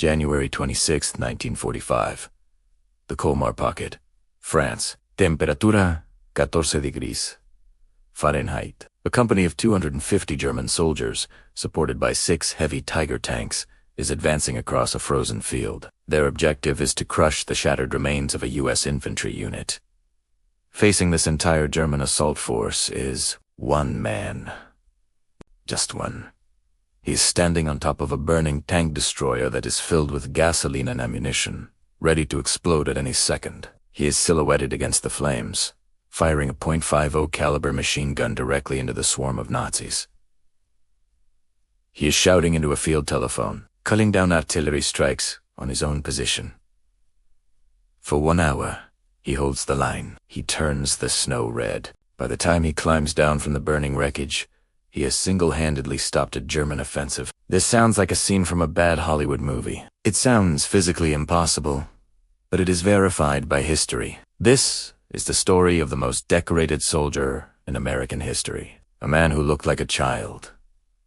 January 26, 1945. The Colmar Pocket, France. Temperatura 14 degrees Fahrenheit. A company of 250 German soldiers, supported by 6 heavy Tiger tanks, is advancing across a frozen field. Their objective is to crush the shattered remains of a U.S. infantry unit. Facing this entire German assault force is one man. Just one. He's standing on top of a burning tank destroyer that is filled with gasoline and ammunition, ready to explode at any second. He is silhouetted against the flames, firing a .50 caliber machine gun directly into the swarm of Nazis. He is shouting into a field telephone, cutting down artillery strikes on his own position. For 1 hour, he holds the line. He turns the snow red. By the time he climbs down from the burning wreckage, he has single-handedly stopped a German offensive. This sounds like a scene from a bad Hollywood movie. It sounds physically impossible, but it is verified by history. This is the story of the most decorated soldier in American history. A man who looked like a child,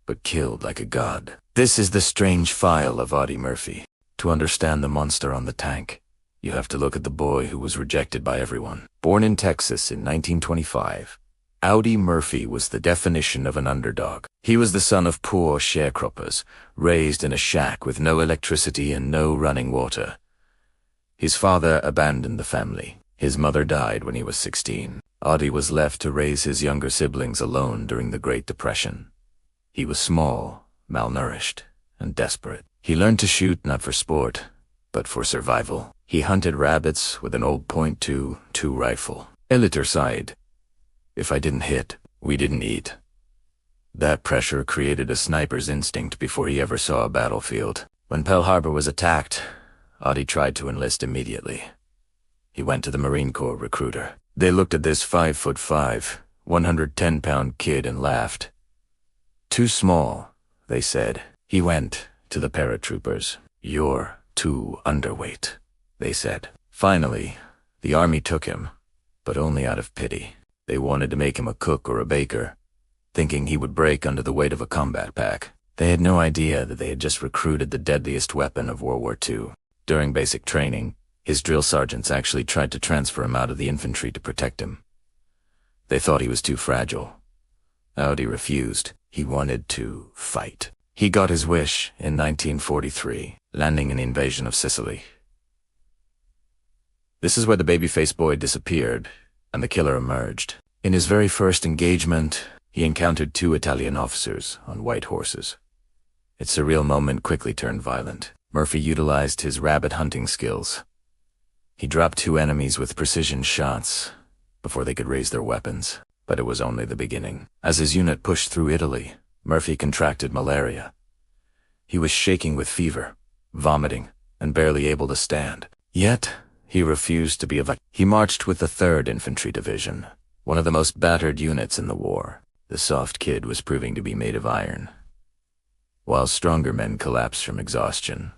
but killed like a god. This is the strange file of Audie Murphy. To understand the monster on the tank, you have to look at the boy who was rejected by everyone. Born in Texas in 1925, Audie Murphy was the definition of an underdog. He was the son of poor sharecroppers, raised in a shack with no electricity and no running water. His father abandoned the family. His mother died when he was 16. Audie was left to raise his younger siblings alone during the Great Depression. He was small, malnourished, and desperate. He learned to shoot not for sport, but for survival. He hunted rabbits with an old .22 rifle. Eliter sighed. If I didn't hit, we didn't eat. That pressure created a sniper's instinct before he ever saw a battlefield. When Pearl Harbor was attacked, Audie tried to enlist immediately. He went to the Marine Corps recruiter. They looked at this 5'5", 110-pound kid and laughed. Too small, they said. He went to the Paratroopers. You're too underweight, they said. Finally, the army took him, but only out of pity. They wanted to make him a cook or a baker, thinking he would break under the weight of a combat pack. They had no idea that they had just recruited the deadliest weapon of World War II. During basic training, his drill sergeants actually tried to transfer him out of the infantry to protect him. They thought he was too fragile. Audie refused. He wanted to fight. He got his wish in 1943, landing in the invasion of Sicily. This is where the baby-faced boy disappeared, and the killer emerged. In his very first engagement, he encountered 2 Italian officers on white horses. Its surreal moment quickly turned violent. Murphy utilized his rabbit hunting skills. He dropped 2 enemies with precision shots before they could raise their weapons. But it was only the beginning. As his unit pushed through Italy, Murphy contracted malaria. He was shaking with fever, vomiting, and barely able to stand. Yet, he refused to be evacuated. He marched with the 3rd Infantry Division, one of the most battered units in the war. The soft kid was proving to be made of iron. While stronger men collapsed from exhaustion,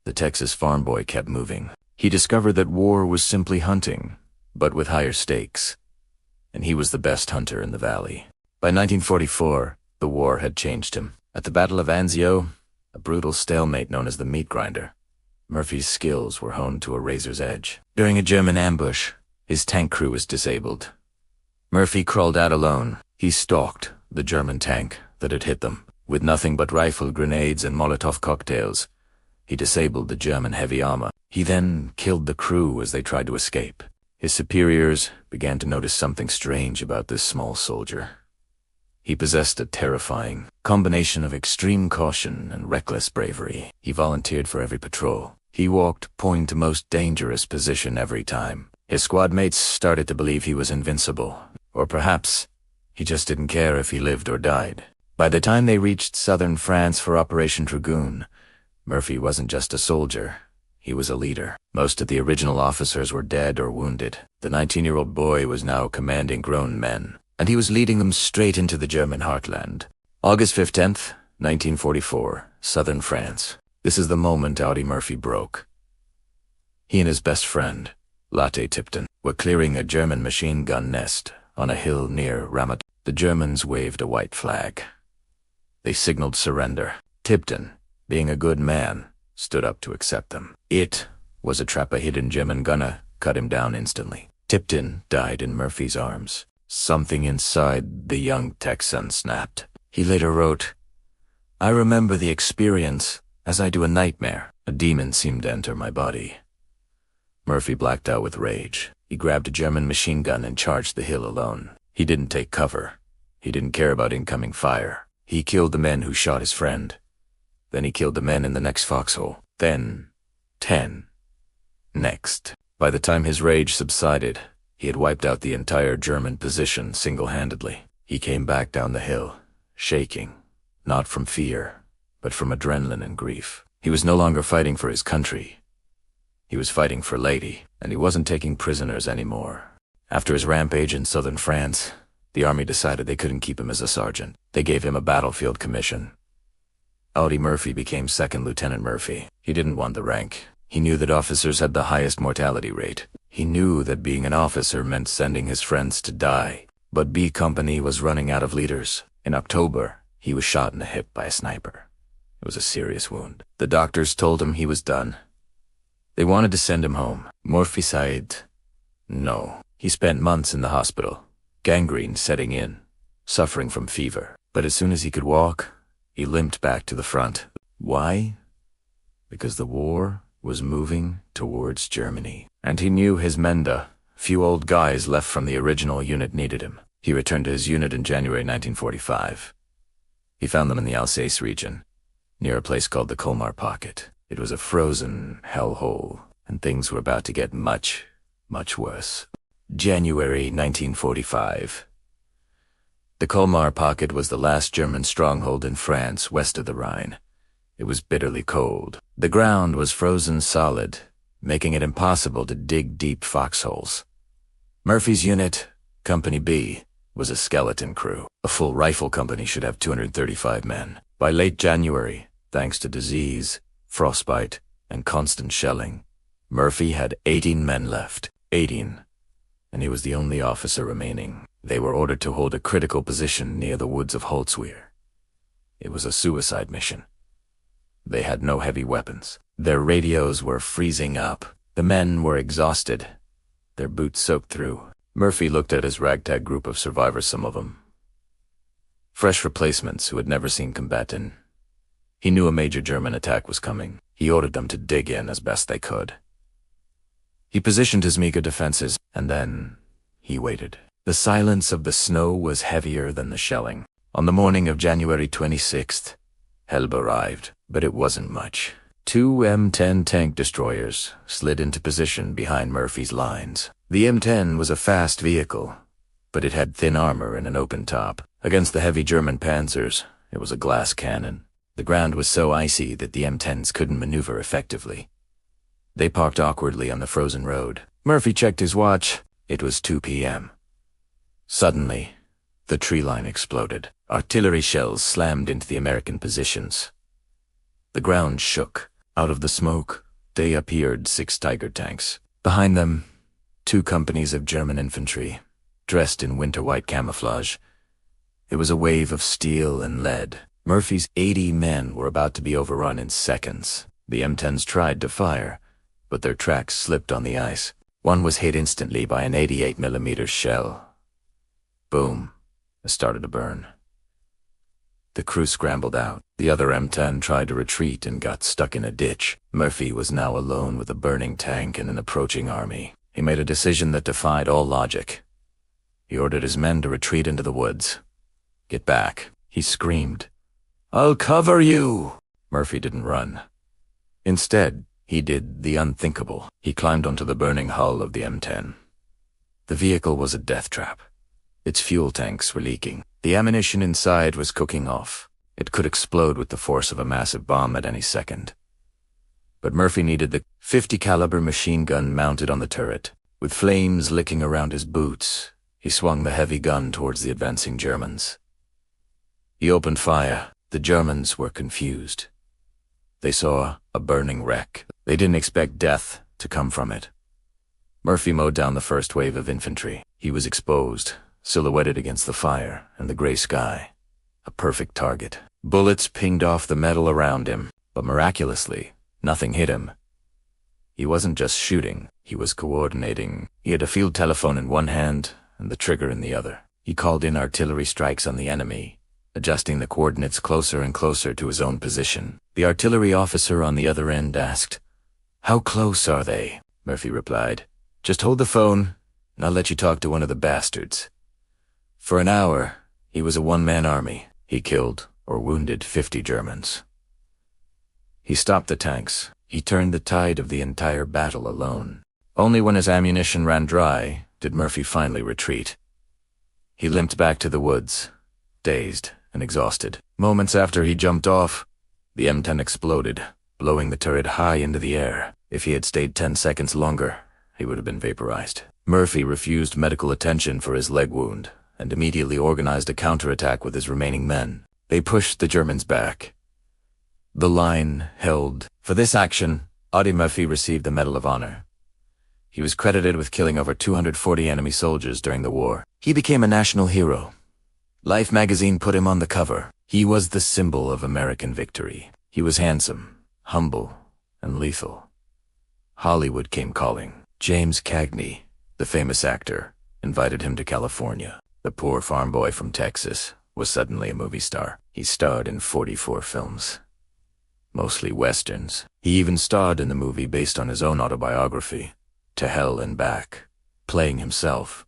the Texas farm boy kept moving. He discovered that war was simply hunting, but with higher stakes. And he was the best hunter in the valley. By 1944, the war had changed him. At the Battle of Anzio, a brutal stalemate known as the meat grinder, Murphy's skills were honed to a razor's edge. During a German ambush, his tank crew was disabled. Murphy crawled out alone. He stalked the German tank that had hit them. With nothing but rifle grenades and Molotov cocktails, he disabled the German heavy armor. He then killed the crew as they tried to escape. His superiors began to notice something strange about this small soldier. He possessed a terrifying combination of extreme caution and reckless bravery. He volunteered for every patrol. He walked point to most dangerous position every time. His squad mates started to believe he was invincible. Or perhaps he just didn't care if he lived or died. By the time they reached southern France for Operation Dragoon, Murphy wasn't just a soldier. He was a leader. Most of the original officers were dead or wounded. The 19-year-old boy was now commanding grown men, and he was leading them straight into the German heartland. August 15th, 1944, southern France. This is the moment Audie Murphy broke. He and his best friend, Lotte Tipton, were clearing a German machine gun nest on a hill near Ramat. The Germans waved a white flag. They signaled surrender. Tipton, being a good man, stood up to accept them. It was a trap. A hidden German gunner cut him down instantly. Tipton died in Murphy's arms. Something inside the young Texan snapped. He later wrote, "I remember the experience as I do a nightmare. A demon seemed to enter my body." Murphy blacked out with rage. He grabbed a German machine gun and charged the hill alone. He didn't take cover. He didn't care about incoming fire. He killed the men who shot his friend. Then he killed the men in the next foxhole. Then 10. Next. By the time his rage subsided, he had wiped out the entire German position single-handedly. He came back down the hill, shaking, not from fear, but from adrenaline and grief. He was no longer fighting for his country. He was fighting for Lady, and he wasn't taking prisoners anymore. After his rampage in southern France, the army decided they couldn't keep him as a sergeant. They gave him a battlefield commission. Audie Murphy became Second Lieutenant Murphy. He didn't want the rank. He knew that officers had the highest mortality rate. He knew that being an officer meant sending his friends to die. But B Company was running out of leaders. In October, he was shot in the hip by a sniper. It was a serious wound. The doctors told him he was done. They wanted to send him home. Murphy said no. He spent months in the hospital, gangrene setting in, suffering from fever. But as soon as he could walk, he limped back to the front. Why? Because the war was moving towards Germany. And he knew his Menda, few old guys left from the original unit, needed him. He returned to his unit in January 1945. He found them in the Alsace region, near a place called the Colmar Pocket. It was a frozen hellhole, and things were about to get much, much worse. January 1945. The Colmar Pocket was the last German stronghold in France west of the Rhine. It was bitterly cold. The ground was frozen solid, making it impossible to dig deep foxholes. Murphy's unit, Company B, was a skeleton crew. A full rifle company should have 235 men. By late January, thanks to disease, frostbite, and constant shelling, Murphy had 18 men left. 18. And he was the only officer remaining. They were ordered to hold a critical position near the woods of Holzwehr. It was a suicide mission. They had no heavy weapons. Their radios were freezing up. The men were exhausted, their boots soaked through. Murphy looked at his ragtag group of survivors, some of them fresh replacements who had never seen combatant. He knew a major German attack was coming. He ordered them to dig in as best they could. He positioned his meager defenses, and then he waited. The silence of the snow was heavier than the shelling. On the morning of January 26th, help arrived, but it wasn't much. 2 M10 tank destroyers slid into position behind Murphy's lines. The M10 was a fast vehicle, but it had thin armor and an open top. Against the heavy German panzers, it was a glass cannon. The ground was so icy that the M10s couldn't maneuver effectively. They parked awkwardly on the frozen road. Murphy checked his watch. It was 2 p.m. Suddenly, the tree line exploded. Artillery shells slammed into the American positions. The ground shook. Out of the smoke, they appeared 6 Tiger tanks. Behind them, 2 companies of German infantry, dressed in winter white camouflage. It was a wave of steel and lead. Murphy's 80 men were about to be overrun in seconds. The M10s tried to fire, but their tracks slipped on the ice. One was hit instantly by an 88mm shell. Boom. It started to burn. The crew scrambled out. The other M10 tried to retreat and got stuck in a ditch. Murphy was now alone with a burning tank and an approaching army. He made a decision that defied all logic. He ordered his men to retreat into the woods. "Get back," he screamed. "I'll cover you!" Murphy didn't run. Instead, he did the unthinkable. He climbed onto the burning hull of the M10. The vehicle was a death trap. Its fuel tanks were leaking. The ammunition inside was cooking off. It could explode with the force of a massive bomb at any second. But Murphy needed the .50 caliber machine gun mounted on the turret. With flames licking around his boots, he swung the heavy gun towards the advancing Germans. He opened fire. The Germans were confused. They saw a burning wreck. They didn't expect death to come from it. Murphy mowed down the first wave of infantry. He was exposed, silhouetted against the fire and the gray sky. A perfect target. Bullets pinged off the metal around him, but miraculously, Nothing hit him. He wasn't just shooting, he was coordinating. He had a field telephone in one hand and the trigger in the other. He called in artillery strikes on the enemy, adjusting the coordinates closer and closer to his own position. The artillery officer on the other end asked, "How close are they?" Murphy replied, "Just hold the phone, and I'll let you talk to one of the bastards." For an hour, he was a one-man army. He killed or wounded 50 Germans. He stopped the tanks. He turned the tide of the entire battle alone. Only when his ammunition ran dry did Murphy finally retreat. He limped back to the woods, dazed and exhausted. Moments after he jumped off, the M10 exploded, blowing the turret high into the air. If he had stayed 10 seconds longer, he would have been vaporized. Murphy refused medical attention for his leg wound and immediately organized a counterattack with his remaining men. They pushed the Germans back. The line held. For this action, Audie Murphy received the Medal of Honor. He was credited with killing over 240 enemy soldiers during the war. He became a national hero. Life magazine put him on the cover. He was the symbol of American victory. He was handsome, humble, and lethal. Hollywood came calling. James Cagney, the famous actor, invited him to California. The poor farm boy from Texas was suddenly a movie star. He starred in 44 films, mostly westerns. He even starred in the movie based on his own autobiography, To Hell and Back, playing himself.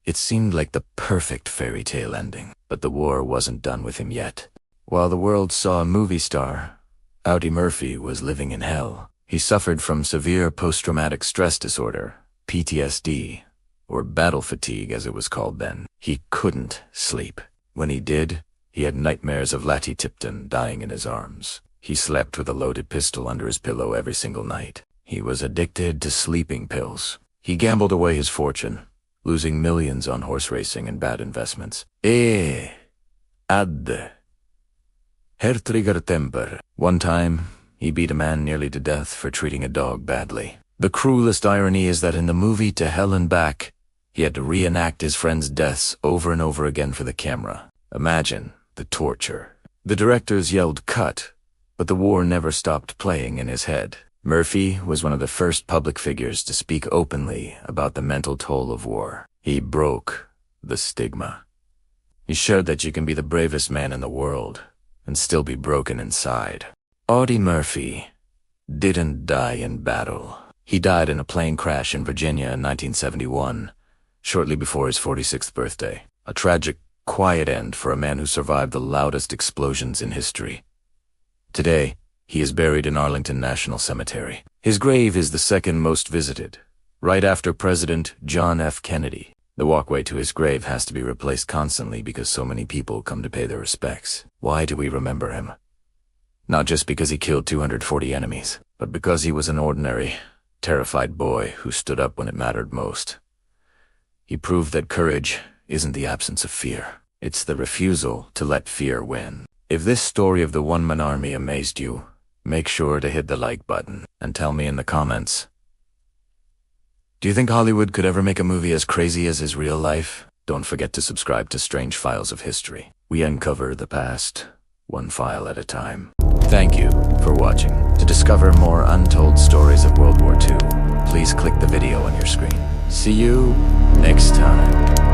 It seemed like the perfect fairy tale ending, but the war wasn't done with him yet. While the world saw a movie star, Audie Murphy was living in hell. He suffered from severe post-traumatic stress disorder, PTSD, or battle fatigue as it was called then. He couldn't sleep. When he did, he had nightmares of Lati Tipton dying in his arms. He slept with a loaded pistol under his pillow every single night. He was addicted to sleeping pills. He gambled away his fortune, losing millions on horse racing and bad investments. Ad. Herr Trigger Temper. One time, he beat a man nearly to death for treating a dog badly. The cruelest irony is that in the movie To Hell and Back, he had to reenact his friends' deaths over and over again for the camera. Imagine the torture. The directors yelled cut, but the war never stopped playing in his head. Murphy was one of the first public figures to speak openly about the mental toll of war. He broke the stigma. He showed that you can be the bravest man in the world and still be broken inside. Audie Murphy didn't die in battle. He died in a plane crash in Virginia in 1971, shortly before his 46th birthday. A tragic, quiet end for a man who survived the loudest explosions in history. Today, he is buried in Arlington National Cemetery. His grave is the second most visited, right after President John F. Kennedy. The walkway to his grave has to be replaced constantly because so many people come to pay their respects. Why do we remember him? Not just because he killed 240 enemies, but because he was an ordinary, terrified boy who stood up when it mattered most. He proved that courage isn't the absence of fear. It's the refusal to let fear win. If this story of the one-man army amazed you, make sure to hit the like button and tell me in the comments. Do you think Hollywood could ever make a movie as crazy as his real life? Don't forget to subscribe to Strange Files of History. We uncover the past, one file at a time. Thank you for watching. To discover more untold stories of World War II, please click the video on your screen. See you next time.